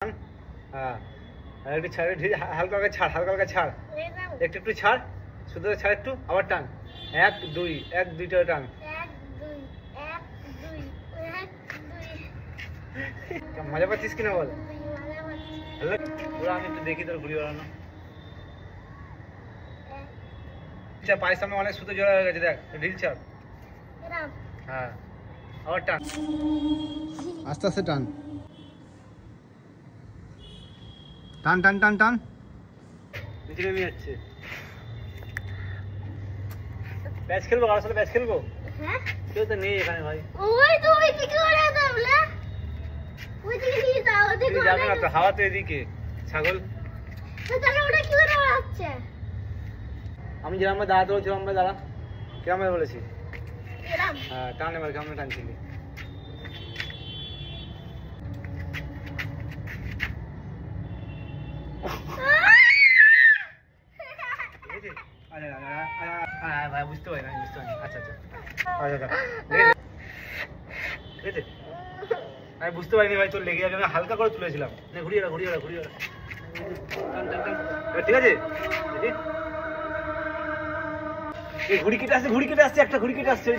হ্যাঁ একটু ছাড়, হালকা হালকা ছাড়, হালকা হালকা ছাড়, একটু একটু ছাড়, শুধু ছাড় একটু, আবার টান, 1 2 1 2 টা টান, 1 2 1 2 1 2 মজা পাচ্ছিস কিনা বল? পুরো আমি একটু দেখি তোর ঘুরি ওড়ানো। আচ্ছা পায়ের সামনে অনেক সুতো জড়া হয়ে গেছে, দেখ ঢিল চাপ। হ্যাঁ আবার টান, আস্তে আস্তে টান, টান টান টান টান, নিচে নেমে যাচ্ছে। ব্যাচ খেলবো, কারোর সাথে ব্যাচ খেলবো? হ্যাঁ কেউ তো নেই এখানে ভাই। ওই তো ওই দিকে ওরা দাবলা, ওই দিকে নিয়ে যাও, ওই দিকে যাবে না তো, হাওয়া তো এদিকে। ছাগল তো তাহলে ওটা কি করে হচ্ছে? আমি যেরকম দাঁড়াতে বলছি আমরা দাঁড়া, কেমন বলেছি? এরকম হ্যাঁ টান, এবার কেমন টানছিলি? ভাই বুঝতে পারি না, বুঝতে পারি। আচ্ছা আচ্ছা আচ্ছা ঠিক আছে, আমি বুঝতে পারিনি ভাই, তোর লেগে যাবে, আমি হালকা করে তুলেছিলাম। ঘুরিয়ে ওরা ঘুরিয়ে ওরা ঘুরিয়ে ওরা, ঠিক আছে। ঘুড়ি কেটে আসছে, ঘুড়ি কেটে আসছে, একটা ঘুড়ি কেটে আসছে, ওই